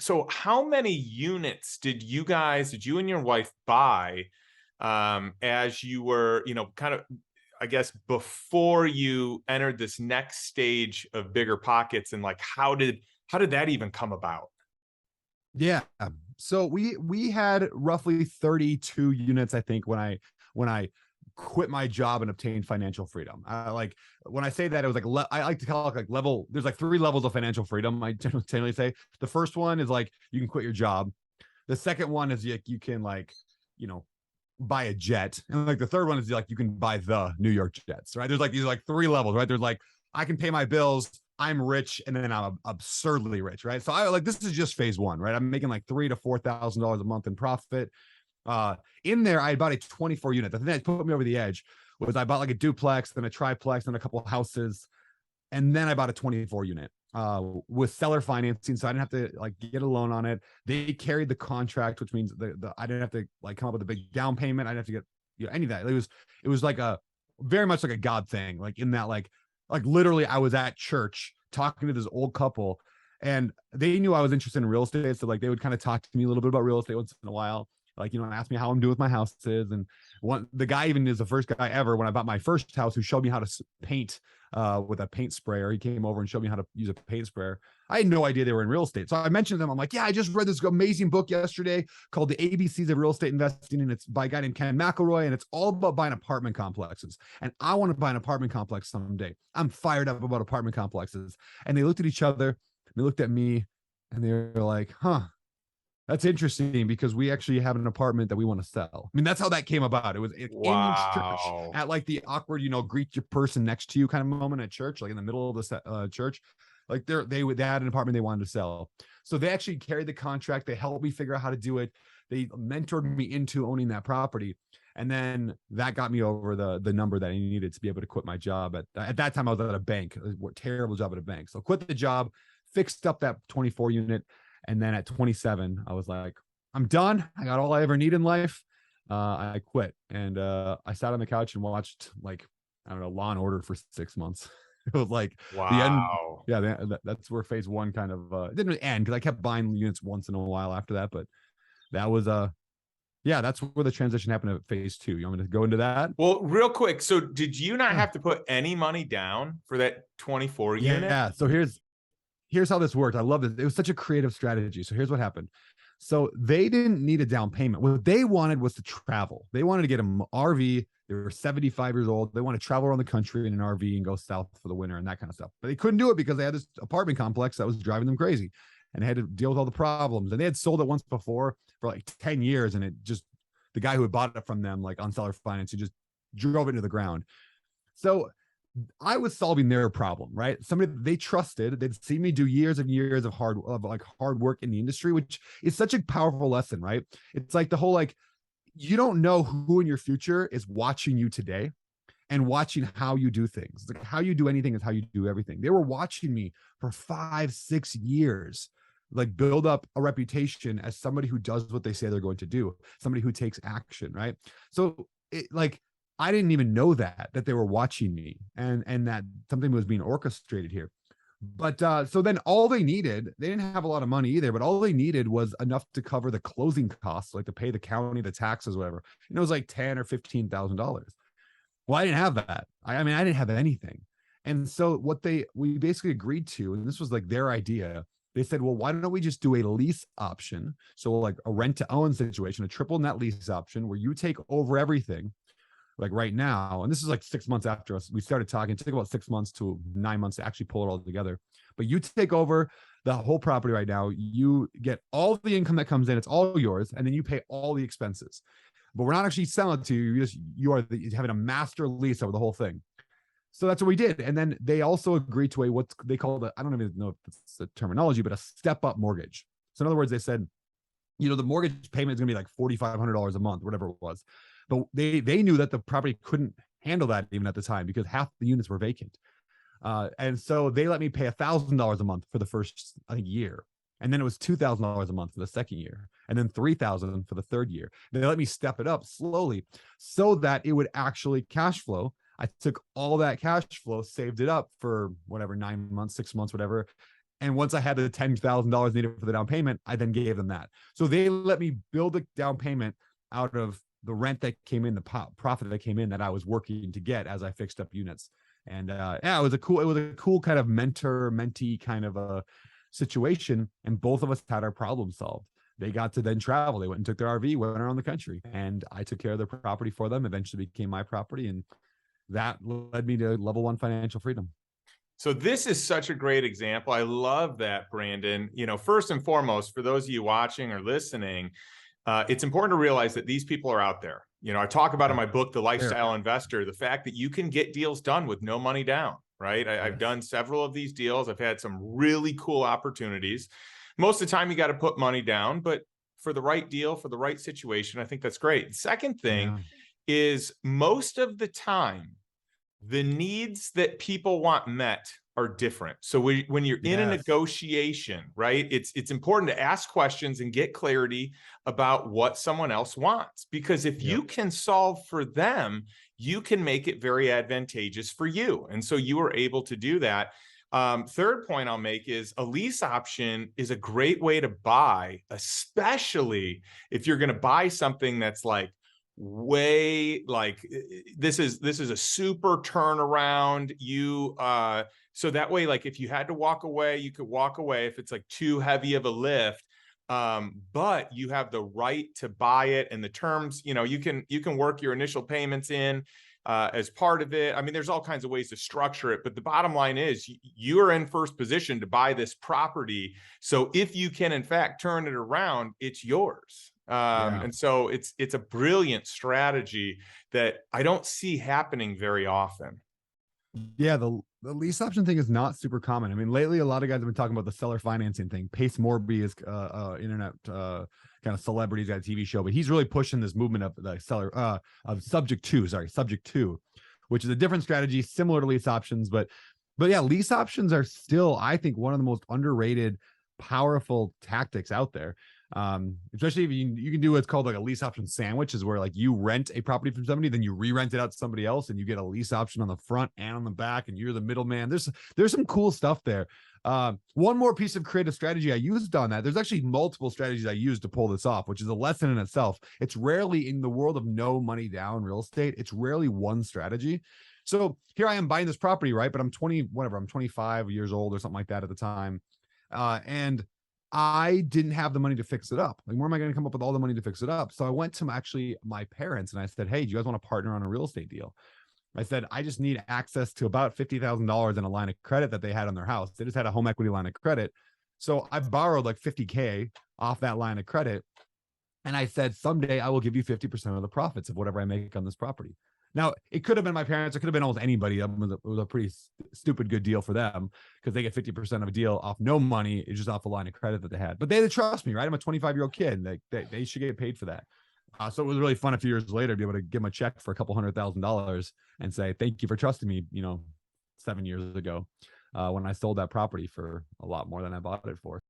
So how many units did you and your wife buy as you were, kind of, I guess, before you entered this next stage of bigger pockets, and like how did that even come about? Yeah. So we had roughly 32 units, I think, when I quit my job and obtained financial freedom. Like when I say that, it was like I like to call it like level. There's like three levels of financial freedom. I generally say the first one is like you can quit your job. The second one is you can like you know buy a jet, and like the third one is like you can buy the New York Jets. Right? There's like these like three levels. Right? There's like I can pay my bills. I'm rich, and then I'm absurdly rich, right? So I like this is just phase one, right? I'm making like $3,000 to $4,000 a month in profit. Uh, in there, I bought a 24 unit. The thing that put me over the edge was I bought like a duplex, then a triplex, then a couple of houses, and then I bought a 24 unit with seller financing, so I didn't have to like get a loan on it. They carried the contract, which means the I didn't have to like come up with a big down payment. I didn't have to get any of that. It was like a very much like a God thing, like in that like literally I was at church talking to this old couple, and they knew I was interested in real estate, so like they would kind of talk to me a little bit about real estate once in a while, like ask me how I'm doing with my houses. And the guy even is the first guy ever when I bought my first house who showed me how to paint with a paint sprayer. He came over and showed me how to use a paint sprayer. I had no idea they were in real estate, so I mentioned them. I'm like, yeah, I just read this amazing book yesterday called The ABCs of Real Estate Investing, and it's by a guy named Ken McElroy, and it's all about buying apartment complexes, and I want to buy an apartment complex someday. I'm fired up about apartment complexes. And they looked at each other, they looked at me, and they were like, huh, that's interesting, because we actually have an apartment that we want to sell. I mean, that's how that came about. It was in church Wow. at like the awkward, greet your person next to you kind of moment at church, like in the middle of the church. Like they had an apartment they wanted to sell. So they actually carried the contract. They helped me figure out how to do it. They mentored me into owning that property. And then that got me over the number that I needed to be able to quit my job. At that time, I was at a bank, a terrible job at a bank. So quit the job, fixed up that 24 unit, and then at 27, I was like, I'm done. I got all I ever need in life. I quit, and I sat on the couch and watched, like, I don't know, Law and Order for 6 months. It was like the end. Wow. Yeah, that's where phase one kind of it didn't really end, because I kept buying units once in a while after that. But that was yeah, that's where the transition happened at phase two. You want me to go into that? Well, real quick, so did you not Yeah. have to put any money down for that 24 unit? Yeah. So here's how this worked. I love this. It was such a creative strategy. So here's what happened. So they didn't need a down payment. What they wanted was to travel. They wanted to get an RV. They were 75 years old. They want to travel around the country in an RV and go south for the winter and that kind of stuff. But they couldn't do it because they had this apartment complex that was driving them crazy, and they had to deal with all the problems. And they had sold it once before for like 10 years. And it just, the guy who had bought it from them, like on seller finance, he just drove it into the ground. So I was solving their problem, right? Somebody they trusted. They'd seen me do years and years of hard work in the industry, which is such a powerful lesson, right? It's like the whole like you don't know who in your future is watching you today and watching how you do things. Like how you do anything is how you do everything. They were watching me for 5, 6 years, like build up a reputation as somebody who does what they say they're going to do, somebody who takes action, right? So like I didn't even know that they were watching me, and that something was being orchestrated here. But so then all they needed, they didn't have a lot of money either, but all they needed was enough to cover the closing costs, like to pay the county, the taxes, whatever. And it was like $10,000 or $15,000. Well, I didn't have that. I mean, I didn't have anything. And so we basically agreed to, and this was like their idea. They said, well, why don't we just do a lease option? So like a rent to own situation, a triple net lease option where you take over everything, like right now. And this is like 6 months after we started talking. It took about 6 months to 9 months to actually pull it all together. But you take over the whole property right now. You get all the income that comes in. It's all yours. And then you pay all the expenses. But we're not actually selling it to you. You're having a master lease over the whole thing. So that's what we did. And then they also agreed to what they called I don't even know if it's the terminology, but a step up mortgage. So in other words, they said, the mortgage payment is going to be like $4,500 a month, whatever it was. But they knew that the property couldn't handle that even at the time, because half the units were vacant. And so they let me pay $1,000 a month for the first, I think, year. And then it was $2,000 a month for the second year, and then $3,000 for the third year. They let me step it up slowly so that it would actually cash flow. I took all that cash flow, saved it up for whatever, 9 months, 6 months, whatever. And once I had the $10,000 needed for the down payment, I then gave them that. So they let me build a down payment out of the rent that came in, the profit that came in that I was working to get as I fixed up units. And yeah, it was a cool kind of mentor-mentee kind of a situation. And both of us had our problem solved. They got to then travel. They went and took their RV, went around the country, and I took care of their property for them. Eventually became my property. And that led me to level 1 financial freedom. So this is such a great example. I love that, Brandon. You know, first and foremost, for those of you watching or listening, it's important to realize that these people are out there. You know, I talk about in my book, The Lifestyle Investor, the fact that you can get deals done with no money down, right? I've done several of these deals. I've had some really cool opportunities. Most of the time you got to put money down, but for the right deal, for the right situation, I think that's great. The second thing is most of the time, the needs that people want met are different. So when you're in a negotiation, right, it's important to ask questions and get clarity about what someone else wants, because if you can solve for them, you can make it very advantageous for you. And so you were able to do that. Third point I'll make is a lease option is a great way to buy, especially if you're going to buy something that's like way like this is a super turnaround. You so that way, like if you had to walk away, you could walk away if it's like too heavy of a lift, but you have the right to buy it, and the terms, you know, you can work your initial payments in as part of it. I mean, there's all kinds of ways to structure it, but the bottom line is you are in first position to buy this property. So if you can in fact turn it around, it's yours. And so it's a brilliant strategy that I don't see happening very often. Yeah, the lease option thing is not super common. I mean, lately a lot of guys have been talking about the seller financing thing. Pace Morby is internet kind of celebrity. He's got a TV show, but he's really pushing this movement of the seller of subject to, which is a different strategy similar to lease options, but yeah, lease options are still, I think, one of the most underrated, powerful tactics out there. Especially if you can do what's called like a lease option sandwich, is where like you rent a property from somebody, then you re-rent it out to somebody else, and you get a lease option on the front and on the back, and you're the middleman. There's some cool stuff there. One more piece of creative strategy I used on that. There's actually multiple strategies I used to pull this off, which is a lesson in itself. It's rarely, in the world of no money down real estate, it's rarely one strategy. So here I am buying this property, right? But I'm 25 years old or something like that at the time. And I didn't have the money to fix it up. Like, where am I going to come up with all the money to fix it up? So I went to actually my parents and I said, hey, do you guys want to partner on a real estate deal? I said, I just need access to about $50,000 in a line of credit that they had on their house. They just had a home equity line of credit. So I borrowed like $50K off that line of credit. And I said, someday I will give you 50% of the profits of whatever I make on this property. Now, it could have been my parents. It could have been almost anybody. It was a pretty stupid good deal for them, because they get 50% of a deal off no money. It's just off a line of credit that they had. But they had to trust me, right? I'm a 25-year-old kid. They should get paid for that. So it was really fun a few years later to be able to give them a check for a couple $100,000 and say, thank you for trusting me, 7 years ago, when I sold that property for a lot more than I bought it for.